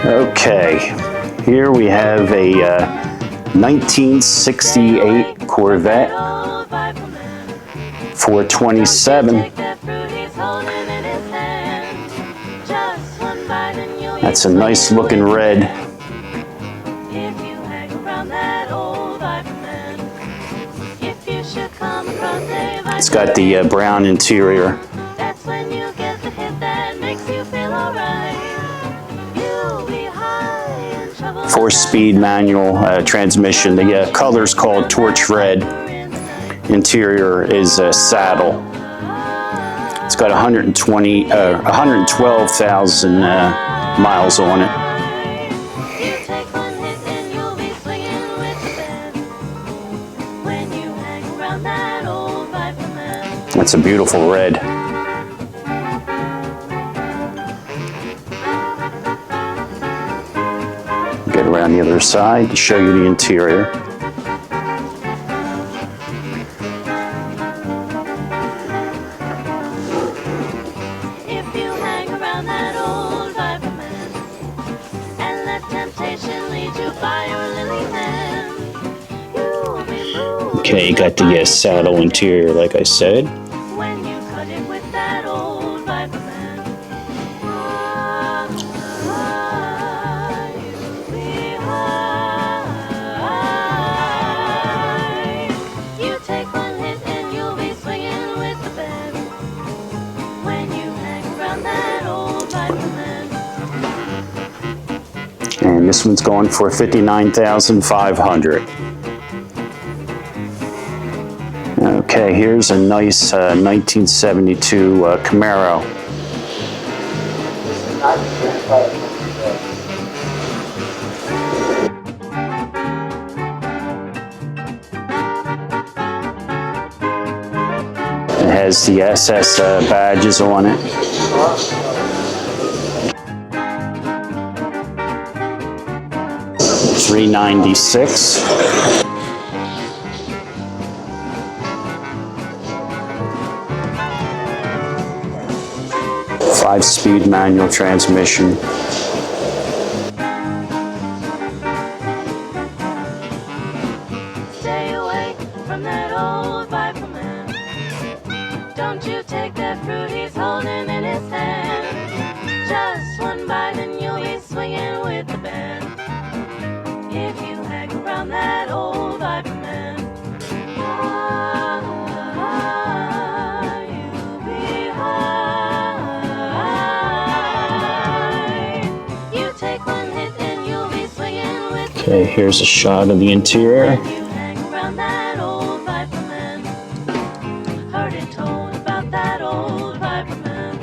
Okay, here we have a 1968 Corvette 427. That's a nice looking red. It's got the brown interior. 4-speed manual transmission. The color's called torch red. Interior is saddle. It's got 112,000 miles on it. That's a beautiful red. Get around the other side to show you the interior. If you hang around that old Viperman and let temptation lead you by your lily hand, you'll be moved. Okay, you got the saddle interior, like I said. When you cut it with that old Viperman, you'll be high. You take one hit and you'll be swinging with the band. When you hang around that old Viperman. And this one's going for $59,500. Okay, here's a nice 1972 Camaro. It has the SS badges on it. $396. 5-speed manual transmission. Stay away from that old Viperman. Don't you take that fruit he's holding in his hand. Just one bite and you'll be swinging with the band. If you hang around that old Viperman, you'll be high. You take one hit and you'll be swinging with the band. Okay, here's a shot of the interior. You hang around that old Viperman. Heard it told about that old Viperman.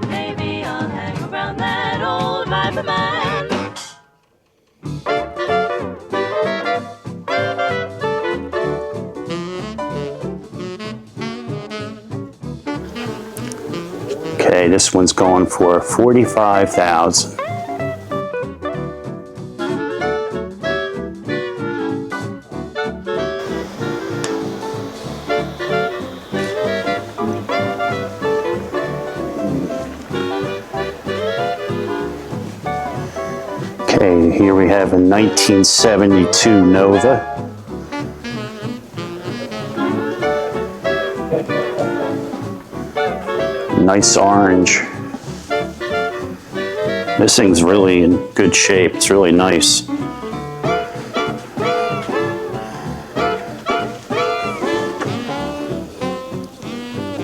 Maybe I'll hang around that old Viperman. Okay, this one's going for $45,000. Okay, here we have a 1972 Nova. Nice orange. This thing's really in good shape. It's really nice.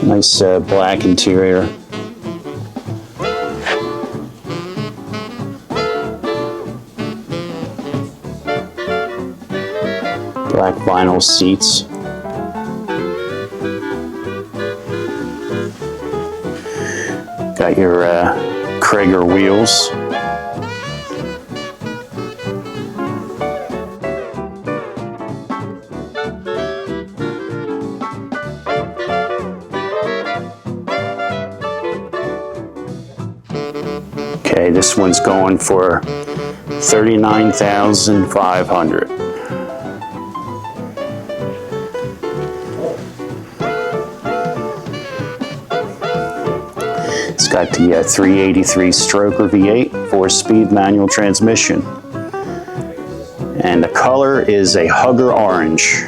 Nice black interior. Black vinyl seats. Got your Krager wheels. Okay, this one's going for $39,500. It's got the 383 stroker V8, 4-speed manual transmission. And the color is a Hugger Orange.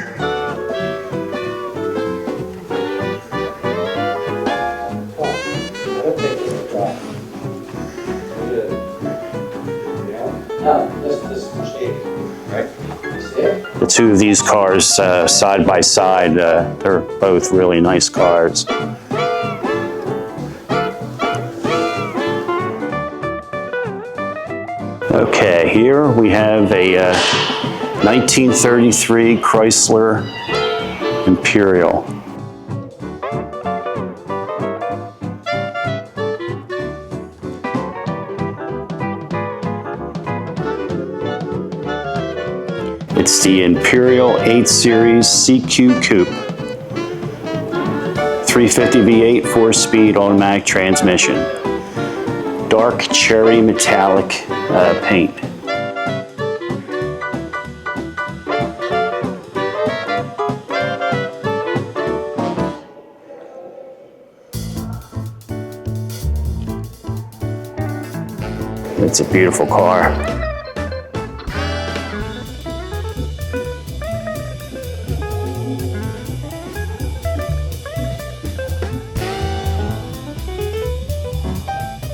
The two of these cars side by side, they're both really nice cars. Okay, here we have a 1933 Chrysler Imperial. It's the Imperial 8 Series CQ Coupe. 350 V8, 4-speed automatic transmission. Dark cherry metallic paint. It's a beautiful car.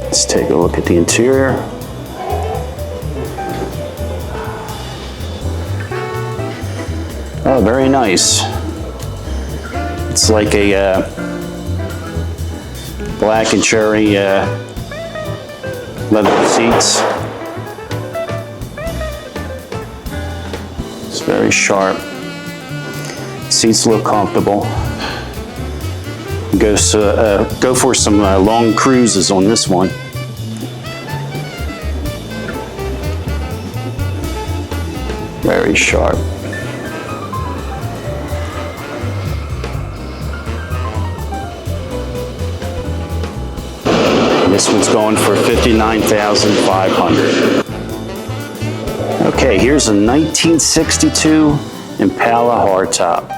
Let's take a look at the interior. Oh, very nice. It's like a black and cherry leather seats. It's very sharp. Seats look comfortable. Go for some long cruises on this one. Very sharp. This one's going for $59,500. Okay, here's a 1962 Impala hardtop.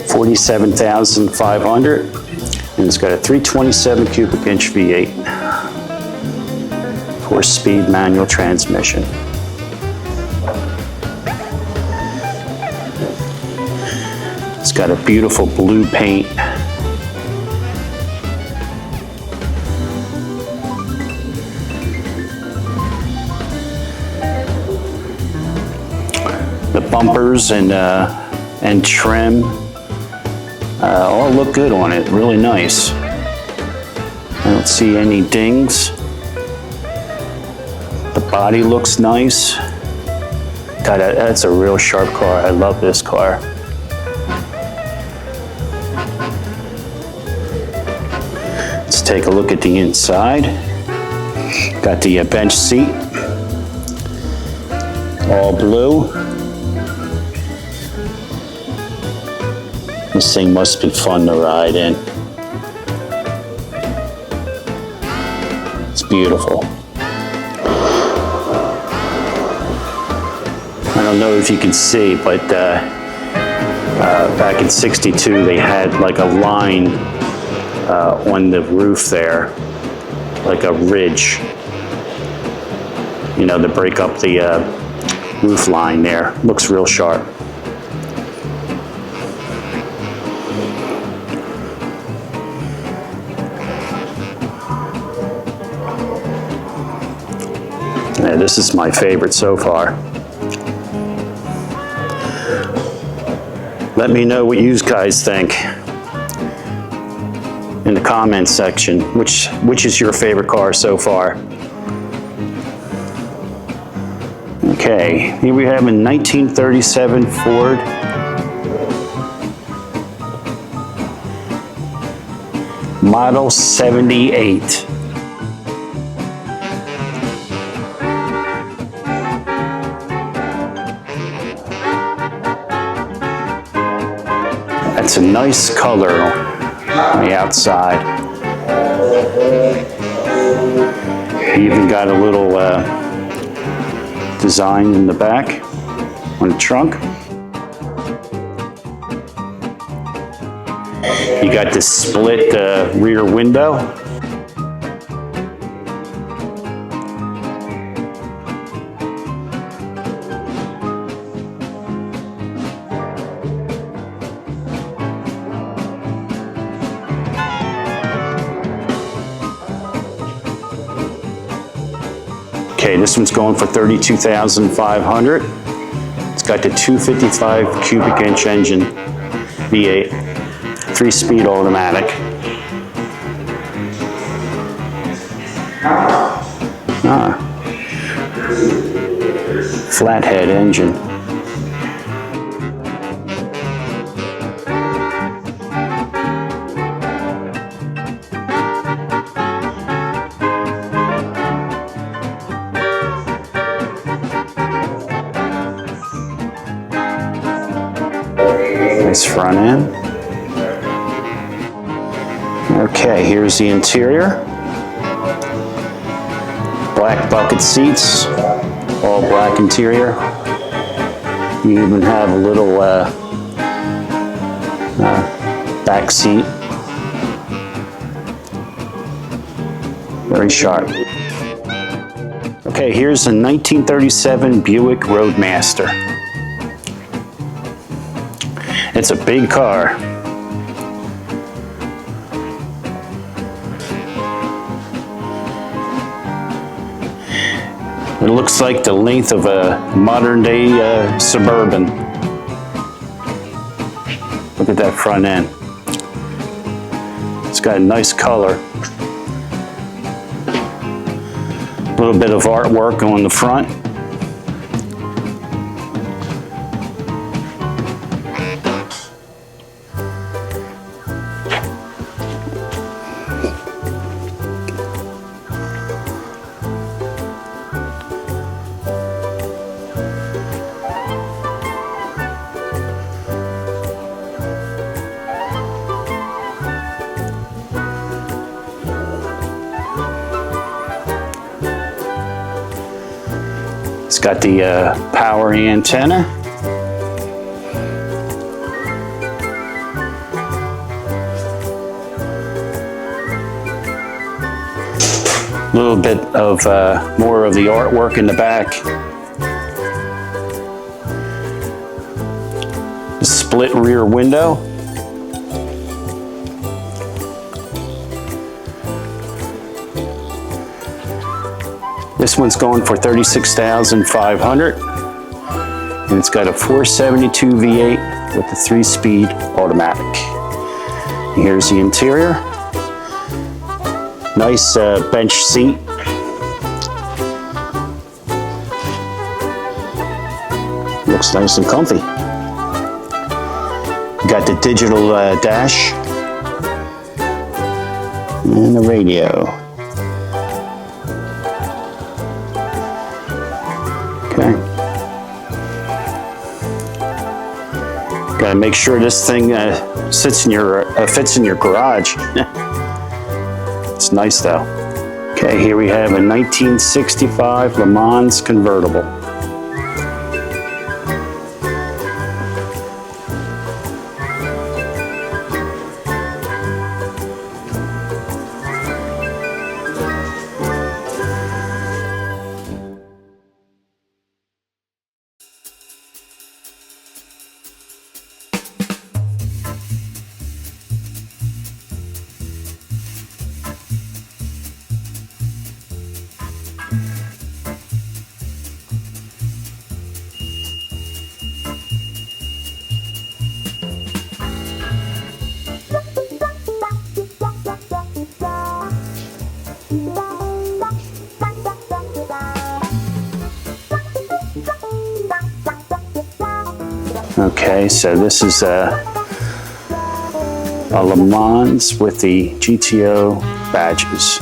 $47,500, and it's got a 327 cubic inch V8, 4-speed manual transmission. It's got a beautiful blue paint. The bumpers and trim all look good on it, really nice. I don't see any dings. The body looks nice. God, that's a real sharp car. I love this car. Let's take a look at the inside. Got the bench seat, all blue. This thing must be fun to ride in. It's beautiful. I don't know if you can see, but back in '62 they had like a line on the roof there, like a ridge, you know, to break up the roof line there. Looks real sharp. Yeah, this is my favorite so far. Let me know what you guys think in the comments section. Which is your favorite car so far? Okay, here we have a 1937 Ford. Model 78. That's a nice color on the outside. You even got a little design in the back on the trunk. You got this split rear window. Okay, this one's going for $32,500. It's got the 255 cubic inch engine, V8, 3-speed automatic. Flathead engine. Nice front end. Okay, here's the interior. Black bucket seats, all black interior. You even have a little back seat. Very sharp. Okay, here's a 1937 Buick Roadmaster. It's a big car. It looks like the length of a modern day Suburban. Look at that front end. It's got a nice color. A little bit of artwork on the front. It's got the power antenna. A little bit of more of the artwork in the back. The split rear window. This one's going for $36,500, and it's got a 472 V8 with a 3-speed automatic. Here's the interior. Nice bench seat. Looks nice and comfy. Got the digital dash and the radio. Okay. Gotta make sure this thing fits in your garage. It's nice though. Okay, here we have a 1965 Le Mans convertible. Okay, so this is a Le Mans with the GTO badges.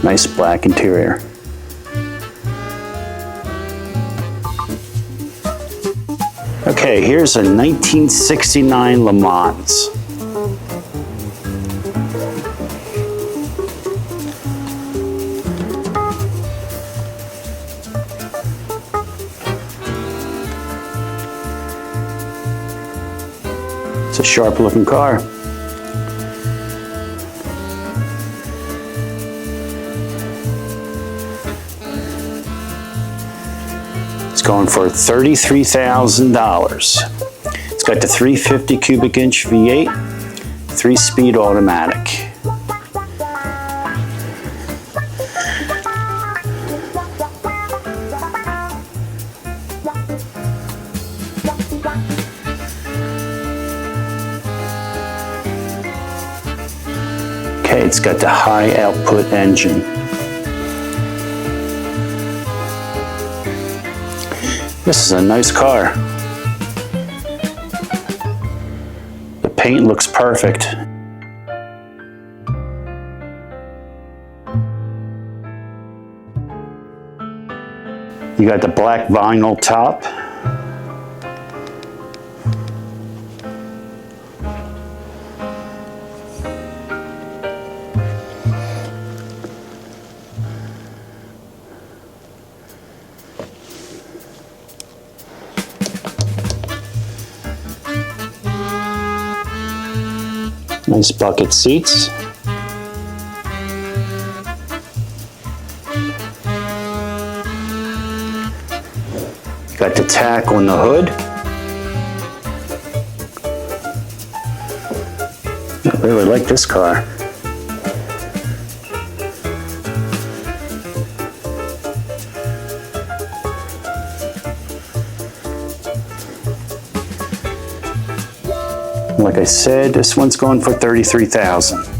Nice black interior. Okay, here's a 1969 Le Mans. It's a sharp looking car. It's going for $33,000. It's got the 350 cubic inch V8, 3-speed automatic. Okay, it's got the high output engine. This is a nice car. The paint looks perfect. You got the black vinyl top. Nice bucket seats. Got the tack on the hood. I really like this car. Like I said, this one's going for $33,000.